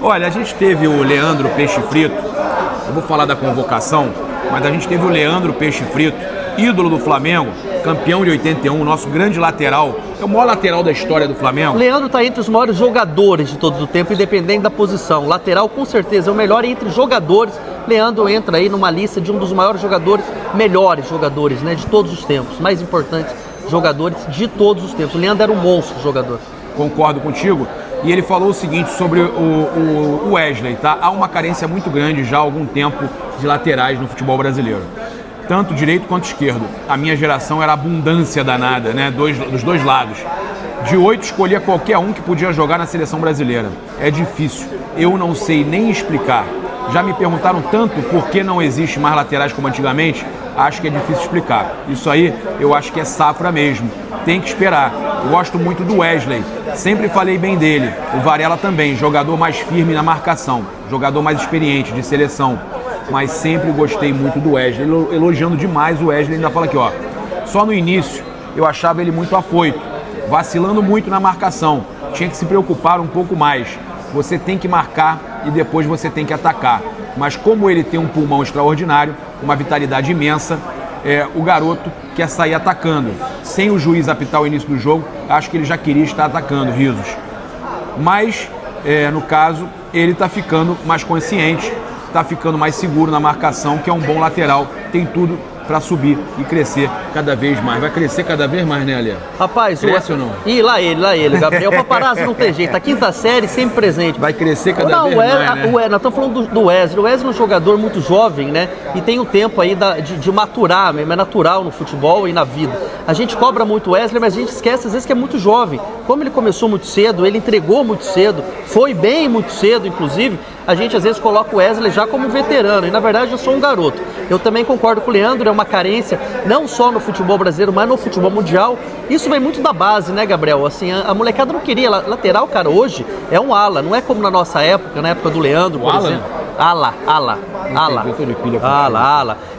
Olha, a gente teve o Leandro Peixe Frito, eu vou falar da convocação, mas a gente teve o Leandro Peixe Frito, ídolo do Flamengo, campeão de 81, nosso grande lateral, é o maior lateral da história do Flamengo. O Leandro está entre os maiores jogadores de todo o tempo, independente da posição. Lateral, com certeza, é o melhor entre jogadores. Leandro entra aí numa lista de um dos maiores jogadores, melhores jogadores, né, de todos os tempos, mais importantes jogadores de todos os tempos. O Leandro era um monstro jogador. Concordo contigo. E ele falou o seguinte sobre o Wesley, tá? Há uma carência muito grande já há algum tempo de laterais no futebol brasileiro. Tanto direito quanto esquerdo. A minha geração era abundância danada, né? Dos dois lados. De 8, escolhia qualquer um que podia jogar na seleção brasileira. É difícil. Eu não sei nem explicar. Já me perguntaram tanto por que não existe mais laterais como antigamente. Acho que é difícil explicar. Isso aí eu acho que é safra mesmo. Tem que esperar. Eu gosto muito do Wesley. Sempre falei bem dele. O Varela também. Jogador mais firme na marcação. Jogador mais experiente de seleção. Mas sempre gostei muito do Wesley. Elogiando demais o Wesley. Ainda fala aqui, ó. Só no início eu achava ele muito afoito. Vacilando muito na marcação. Tinha que se preocupar um pouco mais. Você tem que marcar e depois você tem que atacar. Mas como ele tem um pulmão extraordinário, uma vitalidade imensa, o garoto quer sair atacando. Sem o juiz apitar o início do jogo, acho que ele já queria estar atacando, risos. Mas, no caso, ele está ficando mais consciente, está ficando mais seguro na marcação, que é um bom lateral, tem tudo para subir e crescer cada vez mais. Vai crescer cada vez mais, né, Alê? Rapaz, cresce ou não? Ih, lá ele, Gabriel. O paparazzo não tem jeito. A quinta série sempre presente. Vai crescer cada vez mais, né? Nós estamos falando do Wesley. O Wesley é um jogador muito jovem, né? E tem um tempo aí de maturar mesmo. É natural no futebol e na vida. A gente cobra muito o Wesley, mas a gente esquece às vezes que é muito jovem. Como ele começou muito cedo, ele entregou muito cedo, foi bem muito cedo, inclusive, a gente às vezes coloca o Wesley já como veterano. E na verdade eu sou um garoto. Eu também concordo com o Leandro, é uma carência, não só no futebol brasileiro, mas no futebol mundial. Isso vem muito da base, né, Gabriel? Assim, a molecada não queria. Lateral, cara, hoje é um ala, não é como na nossa época, na época do Leandro, por exemplo. Ala.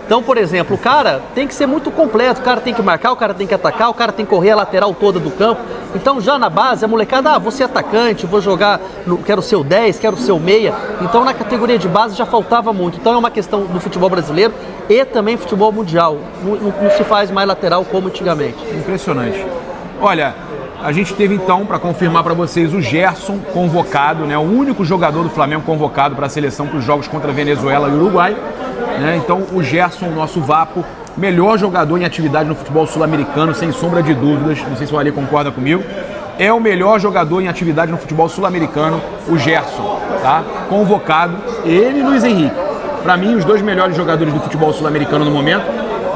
Então, por exemplo, o cara tem que ser muito completo, o cara tem que marcar, o cara tem que atacar, o cara tem que correr a lateral toda do campo. Então, já na base, a molecada, vou ser atacante, vou jogar, quero ser o 10, quero ser o meia. Então, na categoria de base já faltava muito. Então, é uma questão do futebol brasileiro e também futebol mundial. Não se faz mais lateral como antigamente. Impressionante. Olha, a gente teve então, para confirmar para vocês, o Gerson convocado, né? O único jogador do Flamengo convocado para a seleção para os jogos contra Venezuela e Uruguai. Né? Então, o Gerson, nosso Vapo, melhor jogador em atividade no futebol sul-americano, sem sombra de dúvidas. Não sei se o Ali concorda comigo. É o melhor jogador em atividade no futebol sul-americano, o Gerson, tá? Convocado, ele e Luiz Henrique. Para mim, os dois melhores jogadores do futebol sul-americano no momento.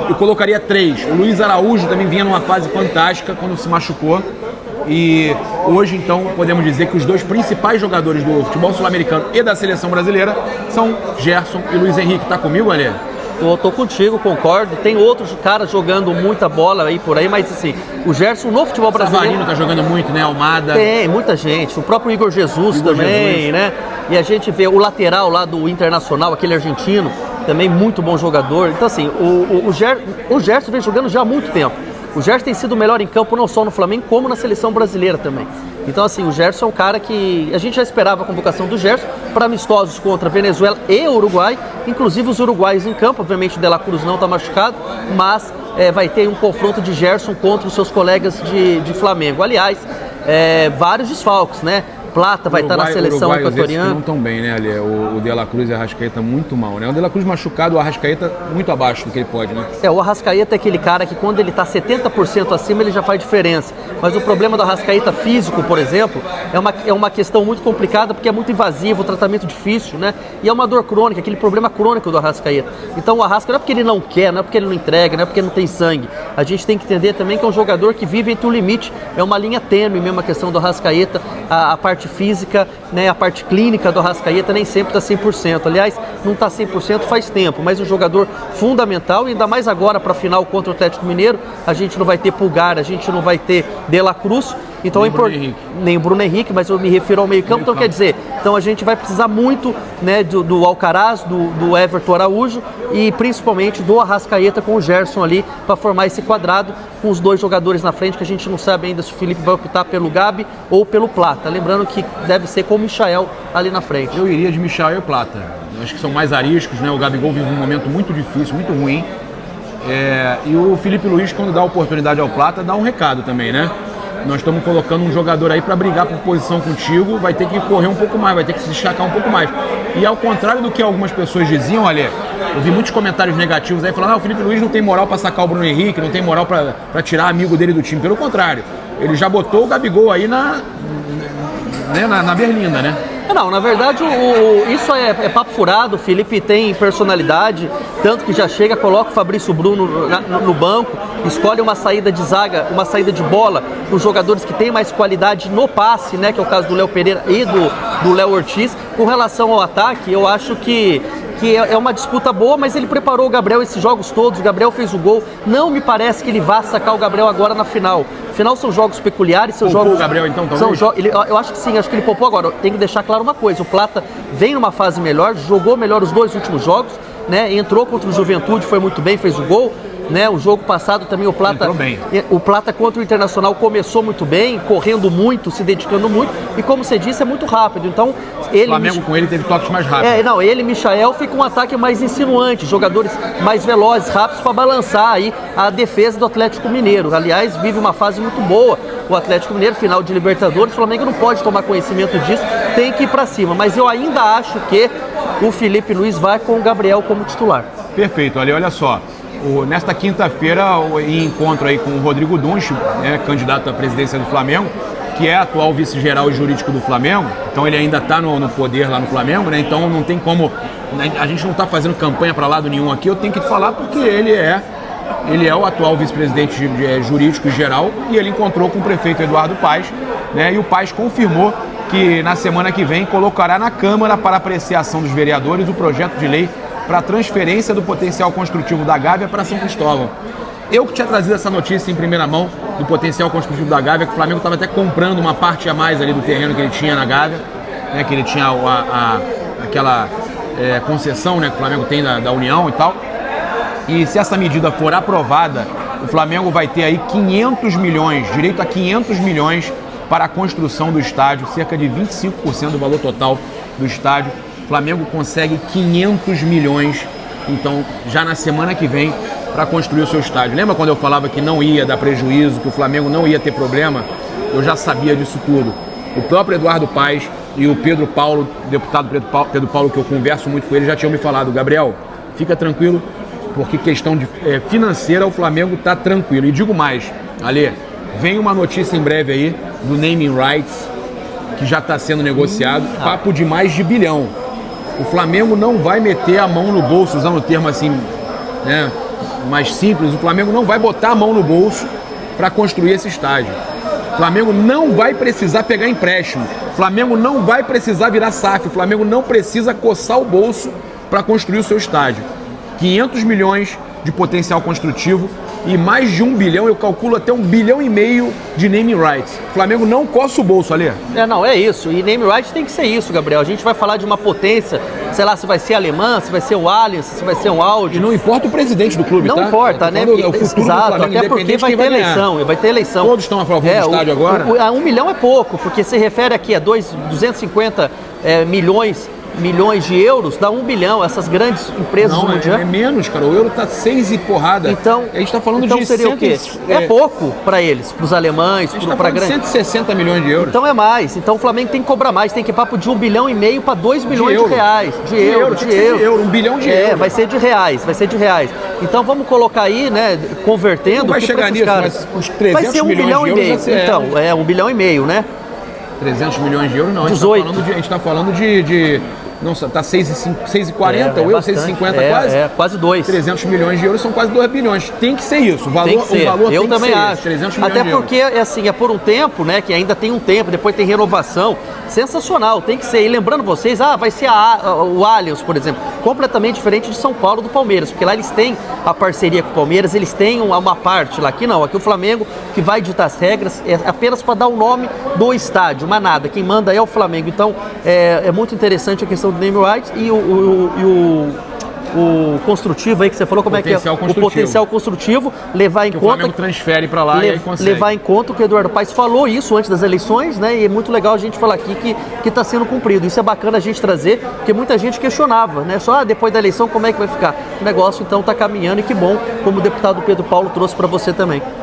Eu colocaria 3. O Luiz Araújo também vinha numa fase fantástica quando se machucou. E hoje, então, podemos dizer que os dois principais jogadores do futebol sul-americano e da seleção brasileira são Gerson e Luiz Henrique. Tá comigo, Alê? Tô contigo, concordo. Tem outros caras jogando muita bola aí por aí, mas assim, o Gerson no futebol brasileiro... Savarino tá jogando muito, né? Almada. Tem, muita gente. O próprio Igor Jesus também, né? E a gente vê o lateral lá do Internacional, aquele argentino, também muito bom jogador. Então assim, o Gerson vem jogando já há muito tempo. O Gerson tem sido o melhor em campo não só no Flamengo, como na seleção brasileira também. Então assim, o Gerson é um cara que a gente já esperava a convocação do Gerson para amistosos contra Venezuela e Uruguai, inclusive os uruguaios em campo. Obviamente o De La Cruz não está machucado, mas vai ter um confronto de Gerson contra os seus colegas de Flamengo. Aliás, vários desfalques, né? Plata vai estar na seleção equatoriana. Não estão bem, né, Ali? O De La Cruz e a Arrascaeta muito mal, né? O De La Cruz machucado, o Arrascaeta muito abaixo do que ele pode, né? O Arrascaeta é aquele cara que quando ele está 70% acima, ele já faz diferença. Mas o problema do Arrascaeta físico, por exemplo, é uma questão muito complicada, porque é muito invasivo, o tratamento difícil, né? E é uma dor crônica, aquele problema crônico do Arrascaeta. Então o Arrasca não é porque ele não quer, não é porque ele não entrega, não é porque não tem sangue. A gente tem que entender também que é um jogador que vive entre o limite. É uma linha tênue mesmo a questão do Arrascaeta, a parte física, né, a parte clínica do Arrascaeta nem sempre está 100%. Aliás, não está 100% faz tempo, mas um jogador fundamental, ainda mais agora para a final contra o Atlético Mineiro. A gente não vai ter Pulgar, a gente não vai ter De La Cruz. Então nem o Bruno Henrique, mas eu me refiro ao meio campo. Então quer dizer, então a gente vai precisar muito, né, do Alcaraz, do Everton Araújo e principalmente do Arrascaeta com o Gerson ali para formar esse quadrado com os dois jogadores na frente, que a gente não sabe ainda se o Felipe vai optar pelo Gabi ou pelo Plata. Lembrando que deve ser com o Michael ali na frente. Eu iria de Michael e Plata. Eu acho que são mais ariscos, né? O Gabigol vive um momento muito difícil, muito ruim. E o Felipe Luiz, quando dá oportunidade ao Plata, dá um recado também, né? Nós estamos colocando um jogador aí para brigar por posição contigo, vai ter que correr um pouco mais, vai ter que se destacar um pouco mais. E ao contrário do que algumas pessoas diziam, olha, eu vi muitos comentários negativos aí falando, o Felipe Luiz não tem moral para sacar o Bruno Henrique, não tem moral para tirar amigo dele do time. Pelo contrário, ele já botou o Gabigol aí na berlinda, né? Não, na verdade, isso é papo furado. O Felipe tem personalidade, tanto que já chega, coloca o Fabrício Bruno no banco, escolhe uma saída de zaga, uma saída de bola, com jogadores que têm mais qualidade no passe, né? Que é o caso do Léo Pereira e do Léo Ortiz. Com relação ao ataque, eu acho que é uma disputa boa, mas ele preparou o Gabriel esses jogos todos, o Gabriel fez o gol. Não me parece que ele vá sacar o Gabriel agora na final. Afinal, são jogos peculiares, são jogos... o Gabriel então também? Eu acho que sim, acho que ele poupou agora. Tem que deixar claro uma coisa, o Plata vem numa fase melhor, jogou melhor os dois últimos jogos, né? Entrou contra o Juventude, foi muito bem, fez o gol. Né, o jogo passado também o Plata contra o Internacional começou muito bem, correndo muito, se dedicando muito, e como você disse, é muito rápido. Então, o Flamengo com ele teve toques mais rápidos. Ele e Michael fica um ataque mais insinuante, jogadores mais velozes, rápidos para balançar aí a defesa do Atlético Mineiro. Aliás, vive uma fase muito boa o Atlético Mineiro, final de Libertadores. O Flamengo não pode tomar conhecimento disso, tem que ir para cima. Mas eu ainda acho que o Felipe Luiz vai com o Gabriel como titular. Perfeito, olha só. Nesta quinta-feira, em encontro aí com o Rodrigo Dunche, né, candidato à presidência do Flamengo, que é atual vice-geral e jurídico do Flamengo, então ele ainda está no poder lá no Flamengo, né, então não tem como, a gente não está fazendo campanha para lado nenhum aqui, eu tenho que falar porque ele é o atual vice-presidente jurídico e geral, e ele encontrou com o prefeito Eduardo Paes, né, e o Paes confirmou que na semana que vem colocará na Câmara para apreciação dos vereadores o projeto de lei para a transferência do potencial construtivo da Gávea para São Cristóvão. Eu que tinha trazido essa notícia em primeira mão do potencial construtivo da Gávea, que o Flamengo estava até comprando uma parte a mais ali do terreno que ele tinha na Gávea, né, que ele tinha aquela concessão, né, que o Flamengo tem da União e tal. E se essa medida for aprovada, o Flamengo vai ter aí 500 milhões, direito a 500 milhões para a construção do estádio, cerca de 25% do valor total do estádio. O Flamengo consegue 500 milhões, então, já na semana que vem, para construir o seu estádio. Lembra quando eu falava que não ia dar prejuízo, que o Flamengo não ia ter problema? Eu já sabia disso tudo. O próprio Eduardo Paes e o Pedro Paulo, deputado Pedro Paulo, que eu converso muito com ele, já tinham me falado, Gabriel, fica tranquilo, porque questão financeira, o Flamengo está tranquilo. E digo mais, Ale, vem uma notícia em breve aí do naming rights, que já está sendo negociado, papo de mais de bilhão. O Flamengo não vai meter a mão no bolso, usando o termo assim, né, mais simples, o Flamengo não vai botar a mão no bolso para construir esse estádio. O Flamengo não vai precisar pegar empréstimo. O Flamengo não vai precisar virar SAF. O Flamengo não precisa coçar o bolso para construir o seu estádio. 500 milhões de potencial construtivo e mais de 1 bilhão, eu calculo até 1,5 bilhão de naming rights. O Flamengo não coça o bolso, Alê. É isso. E naming rights tem que ser isso, Gabriel. A gente vai falar de uma potência, sei lá, se vai ser alemã, se vai ser o Allianz, se vai ser um Audi. E não importa o presidente do clube, não tá? Importa, né? O futuro do Flamengo, até porque vai ter eleição, vai ter eleição. Todos estão a favor do estádio agora? 1 milhão é pouco, porque se refere aqui a 250 milhões de euros, dá 1 bilhão, essas grandes empresas mundiais. É menos, cara, o euro tá 6 e porrada. Então, a gente tá falando de seria o quê? É pouco para eles, para os alemães, para grandes. 160 milhões de euros. Então é mais. Então o Flamengo tem que cobrar mais, tem que ir papo de 1,5 bilhão para 2 bilhões de reais. De euro. 1 bilhão de euros. Vai ser de reais. Então vamos colocar aí, né, convertendo. Não vai chegar nisso, mas uns 300 vai ser 1 bilhão e meio. Então, 1,5 bilhão, né? 300 milhões de euros não, 18. A gente tá falando de Não, tá 6,40, ou eu, 6,50 quase? Quase 2. 300 milhões de euros são quase 2 bilhões. Tem que ser isso. O valor Tem que ser. O valor eu tem também que ser acho. esse, 300 milhões Até de porque, euros. é por um tempo, né? Que ainda tem um tempo, depois tem renovação. Sensacional, tem que ser. E lembrando vocês, vai ser o Allianz, por exemplo, completamente diferente de São Paulo do Palmeiras, porque lá eles têm a parceria com o Palmeiras, eles têm uma parte lá. Aqui não, aqui o Flamengo que vai ditar as regras é apenas para dar o nome do estádio, mas nada. Quem manda é o Flamengo. Então é muito interessante a questão do name rights e o construtivo aí que você falou, como é que é? O potencial construtivo, levar em que conta... o Flamengo transfere para lá e aí consegue. Levar em conta o que o Eduardo Paes falou isso antes das eleições, né? E é muito legal a gente falar aqui que está sendo cumprido. Isso é bacana a gente trazer, porque muita gente questionava, né? Só depois da eleição como é que vai ficar. O negócio então está caminhando e que bom, como o deputado Pedro Paulo trouxe para você também.